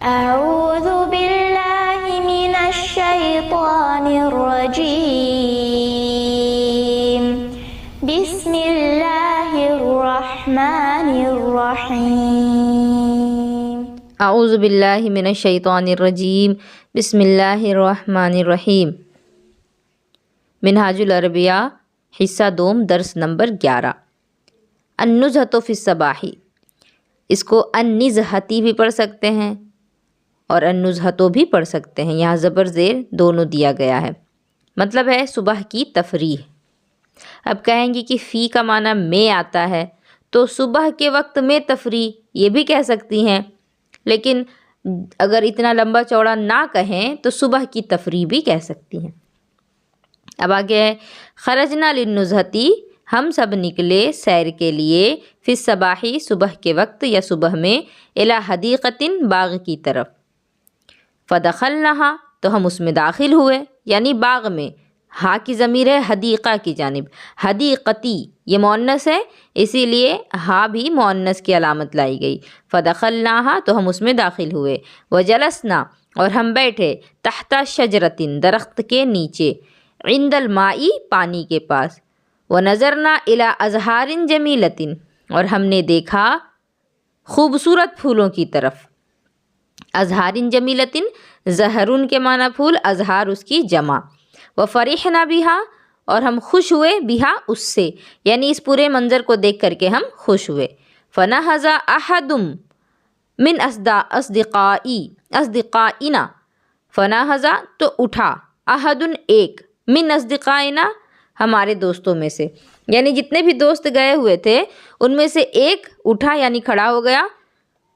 أعوذ بالله من الشيطان الرجيم بسم الله الرحمن الرحيم اعوذ باللہ من الشیطان الرجیم بسم اللہ الرحمن الرحیم۔ منہاج العربیہ حصہ دوم درس نمبر 11۔ النزہۃ فی الصباح، اس کو النزہتی بھی پڑھ سکتے ہیں اور النزہۃ بھی پڑھ سکتے ہیں، یہاں زبر زیر دونوں دیا گیا ہے، مطلب ہے صبح کی تفریح۔ اب کہیں گی کہ فی کا معنی میں آتا ہے تو صبح کے وقت میں تفریح یہ بھی کہہ سکتی ہیں، لیکن اگر اتنا لمبا چوڑا نہ کہیں تو صبح کی تفریح بھی کہہ سکتی ہیں۔ اب آگے ہے خرجنا للنزہتی، ہم سب نکلے سیر کے لیے، فی الصباح صبح کے وقت یا صبح میں، الی حدیقۃ باغ کی طرف، فدخلناہا تو ہم اس میں داخل ہوئے، یعنی باغ میں۔ ہاں کی ضمیر ہے حدیقہ کی جانب، حدیقتی یہ مؤنث ہے اسی لیے ہاں بھی مؤنث کی علامت لائی گئی۔ فدخلناہا تو ہم اس میں داخل ہوئے، وجلسنا اور ہم بیٹھے، تحت شجرۃ درخت کے نیچے، عند الماء پانی کے پاس، ونظرنا الی ازہار جمیلۃ اور ہم نے دیکھا خوبصورت پھولوں کی طرف۔ ازہار جمیلۃ زہرن کے معنی پھول، ازہار اس کی جمع۔ وفرحنا بہا اور ہم خوش ہوئے، بہا اس سے، یعنی اس پورے منظر کو دیکھ کر کے ہم خوش ہوئے۔ فنہض احد من اصدقائنا، فنہض تو اٹھا، احد ایک، من اصدقائنا ہمارے دوستوں میں سے، یعنی جتنے بھی دوست گئے ہوئے تھے ان میں سے ایک اٹھا یعنی کھڑا ہو گیا۔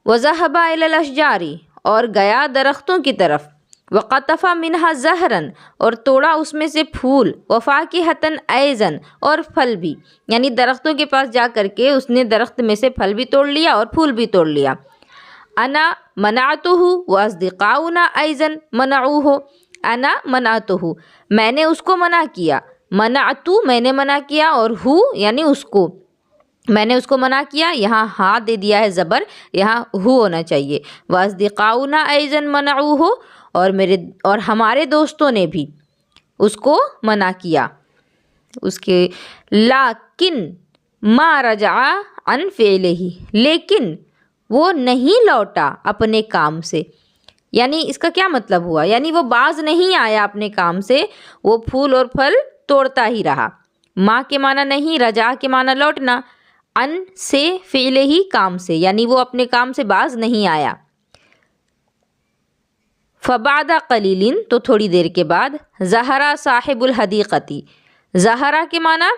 وذهب الى الاشجار اور گیا درختوں کی طرف، وقطف منها زہرا اور توڑا اس میں سے پھول، وفاکہۃ ایضا اور پھل بھی، یعنی درختوں کے پاس جا کر کے اس نے درخت میں سے پھل بھی توڑ لیا اور پھول بھی توڑ لیا۔ انا منعتہ واصدقاؤنا ایضا منعوہ، انا منعتہ میں نے اس کو منع کیا، منعتو میں نے منع کیا، اور ہو یعنی اس کو، میں نے اس کو منع کیا، یہاں ہاں دے دیا ہے زبر، یہاں ہو ہونا چاہیے۔ واصدقاؤنا ایضا منعوہ اور ہمارے دوستوں نے بھی اس کو منع کیا اس کے۔ لیکن ما رجع عن فعلہ، لیکن وہ نہیں لوٹا اپنے کام سے، یعنی اس کا کیا مطلب ہوا، یعنی وہ باز نہیں آیا اپنے کام سے، وہ پھول اور پھل توڑتا ہی رہا۔ ما کے معنی نہیں، رجع کے معنی لوٹنا، ان سے فعل ہی کام سے، یعنی وہ اپنے کام سے باز نہیں آیا۔ فبعد قلیل تو تھوڑی دیر کے بعد، ظہر صاحب الحدیقتی، ظہر کے معنی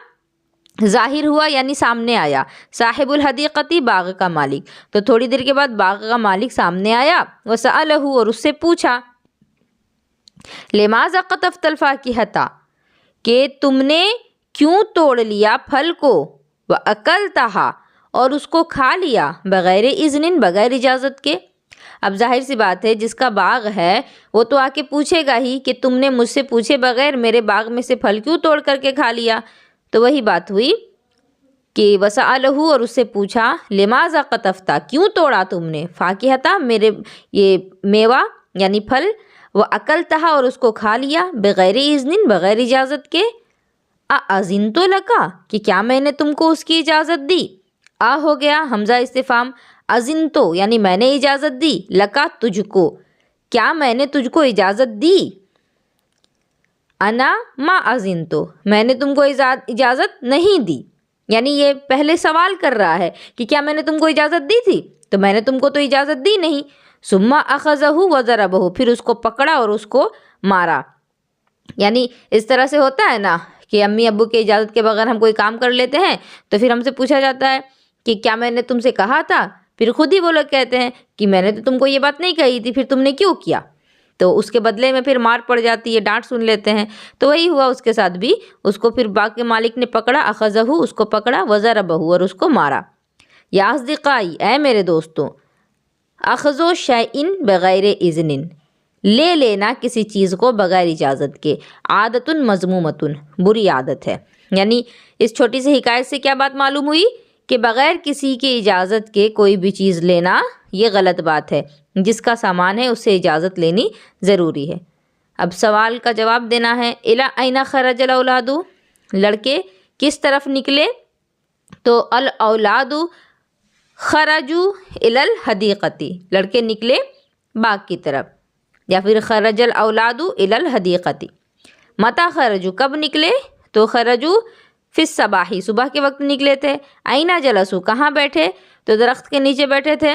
ظاہر ہوا یعنی سامنے آیا، صاحب الحدیقتی باغ کا مالک، تو تھوڑی دیر کے بعد باغ کا مالک سامنے آیا، وسألہ اور اس سے پوچھا، لماذا قطفت الفاکہۃ کہ تم نے کیوں توڑ لیا پھل کو، وأکلتہا اور اس کو کھا لیا، بغیر اذن بغیر اجازت کے۔ اب ظاہر سی بات ہے جس کا باغ ہے وہ تو آ کے پوچھے گا ہی کہ تم نے مجھ سے پوچھے بغیر میرے باغ میں سے پھل کیوں توڑ کر کے کھا لیا، تو وہی بات ہوئی کہ وسألہ اور اس سے پوچھا، لماذا قطفت کیوں توڑا تم نے، فاکہۃ میرے یہ میوہ یعنی پھل، وأکلتہا اور اس کو کھا لیا، بغیر اذن بغیر اجازت کے۔ اذنت لک کہ کیا میں نے تم کو اس کی اجازت دی، ہو گیا حمزہ استفہام، اذنتو یعنی میں نے اجازت دی، لکا تجھ کو، کیا میں نے تجھ کو اجازت دی۔ انا ما اذنتو میں نے تم کو اجازت نہیں دی، یعنی یہ پہلے سوال کر رہا ہے کہ کیا میں نے تم کو اجازت دی تھی، تو میں نے تم کو تو اجازت دی نہیں۔ ثم اخذہ وضربہ پھر اس کو پکڑا اور اس کو مارا، یعنی اس طرح سے ہوتا ہے نا کہ امی ابو کے اجازت کے بغیر ہم کوئی کام کر لیتے ہیں تو پھر ہم سے پوچھا جاتا ہے کہ کیا میں نے تم سے کہا تھا، پھر خود ہی وہ لوگ کہتے ہیں کہ میں نے تو تم کو یہ بات نہیں کہی تھی، پھر تم نے کیوں کیا، تو اس کے بدلے میں پھر مار پڑ جاتی ہے، ڈانٹ سن لیتے ہیں، تو وہی ہوا اس کے ساتھ بھی، اس کو پھر باغ کے مالک نے پکڑا، اخذہ اس کو پکڑا، وضربہ اور اس کو مارا۔ یا اصدقائی اے میرے دوستوں، اخذ شیء بغیر اذن لے لینا کسی چیز کو بغیر اجازت کے، عادت مذمومۃ بری عادت ہے، یعنی اس چھوٹی سی حکایت سے کیا بات معلوم ہوئی کہ بغیر کسی کی اجازت کے کوئی بھی چیز لینا یہ غلط بات ہے، جس کا سامان ہے اس سے اجازت لینی ضروری ہے۔ اب سوال کا جواب دینا ہے۔ الی این خرج الاولاد، لڑکے کس طرف نکلے؟ تو الاولاد خرجوا الی الحدیقۃ، لڑکے نکلے باغ کی طرف، یا پھر خرج الاولاد الی الحدیقۃ۔ متی خرجوا، کب نکلے؟ تو خرجوا فی الصباح، صبح کے وقت نکلے تھے۔ این جلسوا، کہاں بیٹھے؟ تو درخت کے نیچے بیٹھے تھے۔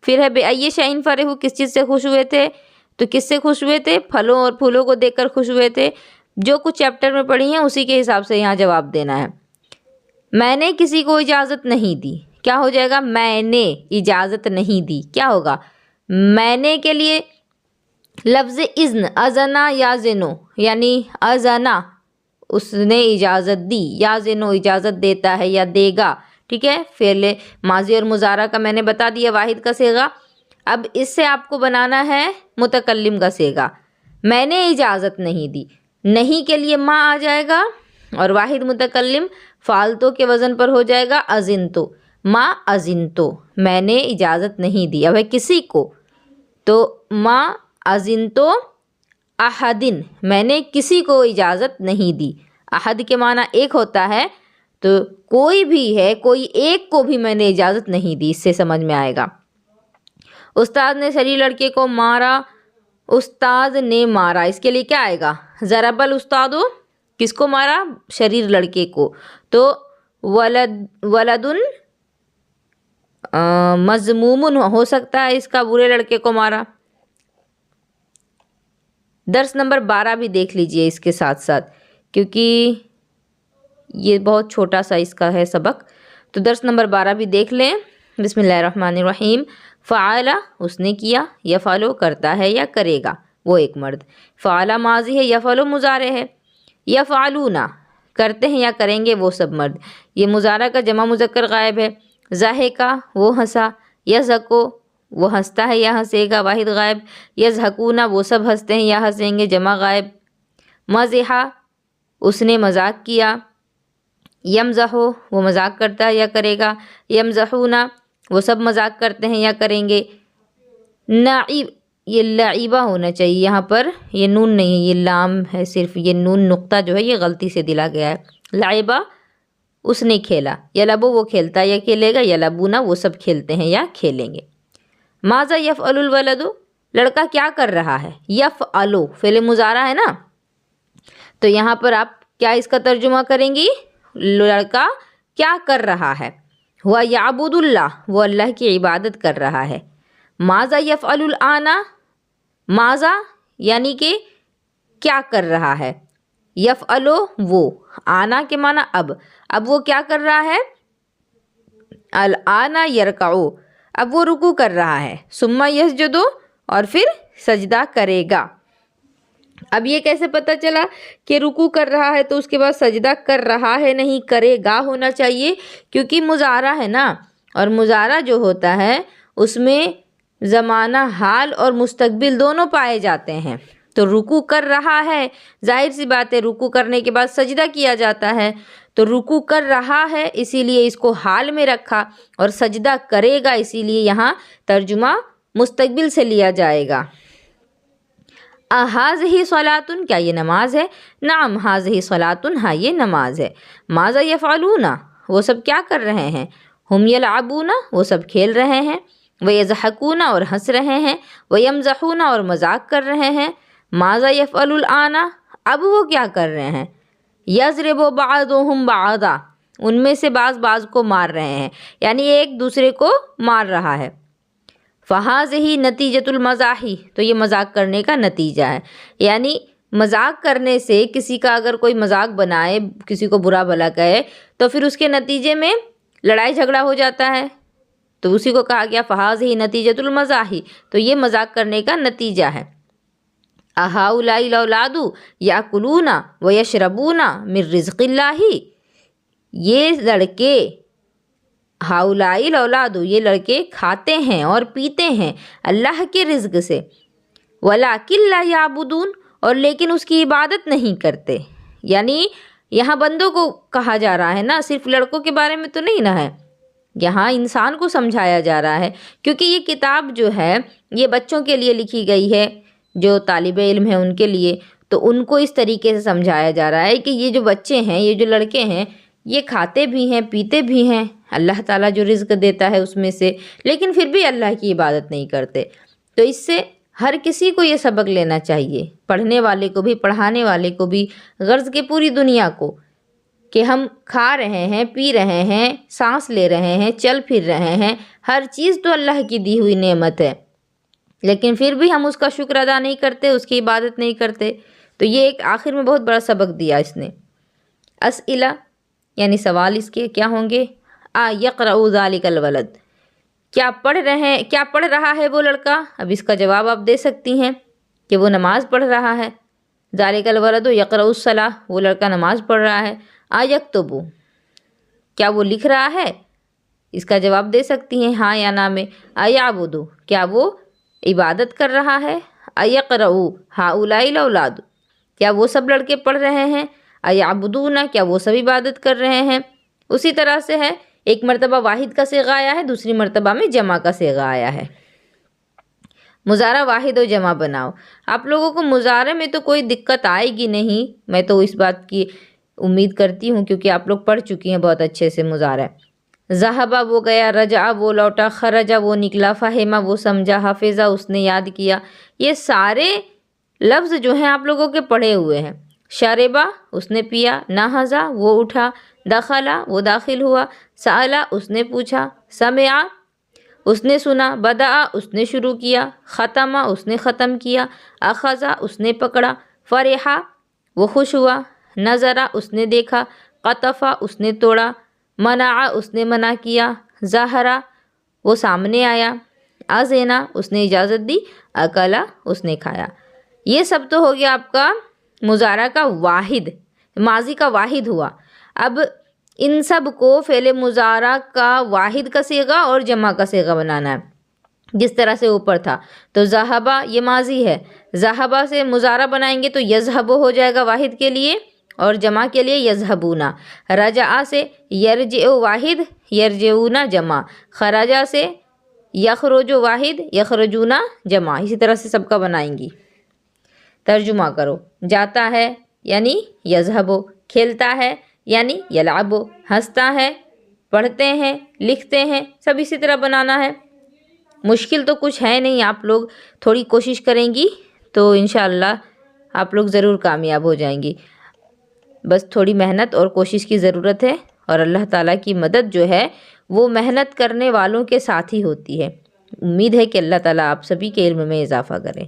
پھر ہے بأی شیء فرحوا، کس چیز سے خوش ہوئے تھے؟ تو کس سے خوش ہوئے تھے؟ پھلوں اور پھولوں کو دیکھ کر خوش ہوئے تھے۔ جو کچھ چیپٹر میں پڑھی ہیں اسی کے حساب سے یہاں جواب دینا ہے۔ میں نے کسی کو اجازت نہیں دی، کیا ہو جائے گا؟ میں نے اجازت نہیں دی، کیا ہوگا؟ میں نے کے لیے لفظ اذن، اذنا یا زنو، یعنی اذنا اس نے اجازت دی، یا زنو اجازت دیتا ہے یا دے گا، ٹھیک ہے۔ فعل ماضی اور مضارع کا میں نے بتا دیا واحد کا صیغہ۔ اب اس سے آپ کو بنانا ہے متکلم کا صیغہ۔ میں نے اجازت نہیں دی، نہیں کے لیے ما آ جائے گا، اور واحد متکلم فالتو کے وزن پر ہو جائے گا اذنتو، ما اذنتو، میں نے اجازت نہیں دی۔ اب ہے کسی کو، تو ما اذنتو احدن، میں نے کسی کو اجازت نہیں دی۔ احد کے معنی ایک ہوتا ہے، تو کوئی بھی ہے، کوئی ایک کو بھی میں نے اجازت نہیں دی، اس سے سمجھ میں آئے گا۔ استاد نے شریر لڑکے کو مارا، استاد نے مارا، اس کے لیے کیا آئے گا؟ ضرب الاستاد، کس کو مارا؟ شریر لڑکے کو۔ تو ولدن مذموم ہو سکتا ہے اس کا، برے لڑکے کو مارا۔ درس نمبر 12 بھی دیکھ لیجئے اس کے ساتھ ساتھ، کیونکہ یہ بہت چھوٹا سا اس کا ہے سبق، تو درس نمبر 12 بھی دیکھ لیں۔ بسم اللہ الرحمن الرحیم۔ فعل، اس نے کیا، یفعل کرتا ہے یا کرے گا، وہ ایک مرد۔ فعل ماضی ہے، یفعل مضارع ہے۔ یفعلون کرتے ہیں یا کریں گے، وہ سب مرد۔ یہ مضارع کا جمع مذکر غائب ہے۔ ضحکا، وہ ہنسا۔ یضحکو، وہ ہنستا ہے یا ہنسے گا، واحد غائب۔ یضحکون، وہ سب ہنستے ہیں یا ہنسیں گے، جمع غائب۔ مزحا، اس نے مذاق کیا۔ یمزحو، وہ مذاق کرتا ہے یا کرے گا۔ یمزحون، وہ سب مذاق کرتے ہیں یا کریں گے۔ نعیب، یہ لعیبہ ہونا چاہیے یہاں پر، یہ نون نہیں ہے، یہ لام ہے صرف، یہ نون نقطہ جو ہے یہ غلطی سے دلا گیا ہے۔ لعیبہ، اس نے کھیلا۔ یلبو، وہ کھیلتا ہے یا کھیلے گا۔ یلبون، وہ سب کھیلتے ہیں یا کھیلیں گے۔ ماذا یفعل الولد، لڑکا کیا کر رہا ہے؟ یفعلو فعل مضارع ہے نا، تو یہاں پر آپ کیا اس کا ترجمہ کریں گی؟ لڑکا کیا کر رہا ہے؟ ہوا یعبد اللہ، وہ اللہ کی عبادت کر رہا ہے۔ ماذا یفعل الآن، ماذا یعنی کہ کیا کر رہا ہے، یفعلو وہ، آنا کے معنی اب وہ کیا کر رہا ہے؟ الآن یرکعو، اب وہ رکوع کر رہا ہے۔ ثم یسجدو، اور پھر سجدہ کرے گا۔ اب یہ کیسے پتہ چلا کہ رکوع کر رہا ہے تو اس کے بعد سجدہ کر رہا ہے نہیں کرے گا ہونا چاہیے، کیونکہ مضارع ہے نا، اور مضارع جو ہوتا ہے اس میں زمانہ حال اور مستقبل دونوں پائے جاتے ہیں۔ تو رکوع کر رہا ہے، ظاہر سی بات ہے رکوع کرنے کے بعد سجدہ کیا جاتا ہے، تو رکوع کر رہا ہے اسی لیے اس کو حال میں رکھا، اور سجدہ کرے گا اسی لیے یہاں ترجمہ مستقبل سے لیا جائے گا۔ ہذہ صلاۃ، کیا یہ نماز ہے؟ نعم ہذہ صلاۃ، ہاں یہ نماز ہے۔ ماذا یفعلون، وہ سب کیا کر رہے ہیں؟ ہم یلعبون، وہ سب کھیل رہے ہیں۔ ویضحکون، اور ہنس رہے ہیں۔ ویمزحون، اور مذاق کر رہے ہیں۔ ماذا یفعل الآن، اب وہ کیا کر رہے ہیں؟ یضرب بعضهم بعضا، ان میں سے بعض کو مار رہے ہیں، یعنی ایک دوسرے کو مار رہا ہے۔ فہذہ نتیجۃ المزاح، تو یہ مذاق کرنے کا نتیجہ ہے، یعنی مذاق کرنے سے کسی کا اگر کوئی مذاق بنائے، کسی کو برا بھلا کہے، تو پھر اس کے نتیجے میں لڑائی جھگڑا ہو جاتا ہے، تو اسی کو کہا گیا فہذہ نتیجۃ المزاح، تو یہ مذاق کرنے کا نتیجہ ہے۔ اہؤلاء الاولاد یاکلون ویشربون من رزق اللہ، یہ لڑکے، ہؤلاء الاولاد، یہ لڑکے کھاتے ہیں اور پیتے ہیں اللہ کے رزق سے۔ ولکن لا یعبدون، اور لیکن اس کی عبادت نہیں کرتے، یعنی یہاں بندوں کو کہا جا رہا ہے نا، صرف لڑکوں کے بارے میں تو نہیں نا ہے۔ یہاں انسان کو سمجھایا جا رہا ہے، کیونکہ یہ کتاب جو ہے یہ بچوں کے لیے لکھی گئی ہے، جو طالب علم ہیں ان کے لیے، تو ان کو اس طریقے سے سمجھایا جا رہا ہے کہ یہ جو بچے ہیں، یہ جو لڑکے ہیں، یہ کھاتے بھی ہیں، پیتے بھی ہیں، اللہ تعالیٰ جو رزق دیتا ہے اس میں سے، لیکن پھر بھی اللہ کی عبادت نہیں کرتے۔ تو اس سے ہر کسی کو یہ سبق لینا چاہیے، پڑھنے والے کو بھی، پڑھانے والے کو بھی، غرض کہ پوری دنیا کو، کہ ہم کھا رہے ہیں، پی رہے ہیں، سانس لے رہے ہیں، چل پھر رہے ہیں، ہر چیز تو اللہ کی دی ہوئی نعمت ہے، لیکن پھر بھی ہم اس کا شکر ادا نہیں کرتے، اس کی عبادت نہیں کرتے۔ تو یہ ایک آخر میں بہت بڑا سبق دیا اس نے۔ اسئلہ یعنی سوال اس کے کیا ہوں گے؟ یقرأ ذلک الولد، کیا پڑھ رہا ہے وہ لڑکا؟ اب اس کا جواب آپ دے سکتی ہیں کہ وہ نماز پڑھ رہا ہے۔ ذالک الولد یقرأ الصلاۃ، وہ لڑکا نماز پڑھ رہا ہے۔ یکتب، کیا وہ لکھ رہا ہے؟ اس کا جواب دے سکتی ہیں ہاں یا نہ میں۔ یعبد، کیا وہ عبادت کر رہا ہے؟ یقرأ ہؤلاء الاولاد، کیا وہ سب لڑکے پڑھ رہے ہیں؟ یعبدون، کیا وہ سب عبادت کر رہے ہیں؟ اسی طرح سے ہے، ایک مرتبہ واحد کا صیغہ آیا ہے، دوسری مرتبہ میں جمع کا صیغہ آیا ہے۔ مضارع واحد و جمع بناؤ۔ آپ لوگوں کو مضارع میں تو کوئی دقت آئے گی نہیں، میں تو اس بات کی امید کرتی ہوں، کیونکہ آپ لوگ پڑھ چکی ہیں بہت اچھے سے مضارع۔ ذہبہ وہ گیا، رجع وہ لوٹا، خرجہ وہ نکلا، فہمہ وہ سمجھا، حفظہ اس نے یاد کیا۔ یہ سارے لفظ جو ہیں آپ لوگوں کے پڑھے ہوئے ہیں۔ شربہ اس نے پیا، نہضہ وہ اٹھا، دخلا وہ داخل ہوا، سألہ اس نے پوچھا، سمعہ اس نے سنا، بدأ اس نے شروع کیا، ختمہ اس نے ختم کیا، اخذہ اس نے پکڑا، فرحہ وہ خوش ہوا، نظرہ اس نے دیکھا، قطفہ اس نے توڑا، منع اس نے منع کیا، ظہرہ وہ سامنے آیا، اذنہ اس نے اجازت دی، اکلا اس نے کھایا۔ یہ سب تو ہو گیا آپ کا مضارع کا واحد، ماضی کا واحد ہوا۔ اب ان سب کو فعل مضارع کا واحد کا صیغہ اور جمع کا صیغہ بنانا ہے، جس طرح سے اوپر تھا۔ تو ذہبہ یہ ماضی ہے، ذہبہ سے مضارع بنائیں گے تو یذہب ہو جائے گا واحد کے لیے، اور جمع کے لیے یذہبون۔ رجع سے یرجع واحد، یرجعون جمع۔ خرجہ سے یخرج واحد، یخرجون جمع۔ اسی طرح سے سب کا بنائیں گی۔ ترجمہ کرو۔ جاتا ہے یعنی یذہب، کھیلتا ہے یعنی یلعب، ہنستا ہے، پڑھتے ہیں، لکھتے ہیں، سب اسی طرح بنانا ہے۔ مشکل تو کچھ ہے نہیں، آپ لوگ تھوڑی کوشش کریں گی تو انشاءاللہ آپ لوگ ضرور کامیاب ہو جائیں گی۔ بس تھوڑی محنت اور کوشش کی ضرورت ہے، اور اللہ تعالیٰ کی مدد جو ہے وہ محنت کرنے والوں کے ساتھ ہی ہوتی ہے۔ امید ہے کہ اللہ تعالیٰ آپ سبھی کے علم میں اضافہ کرے۔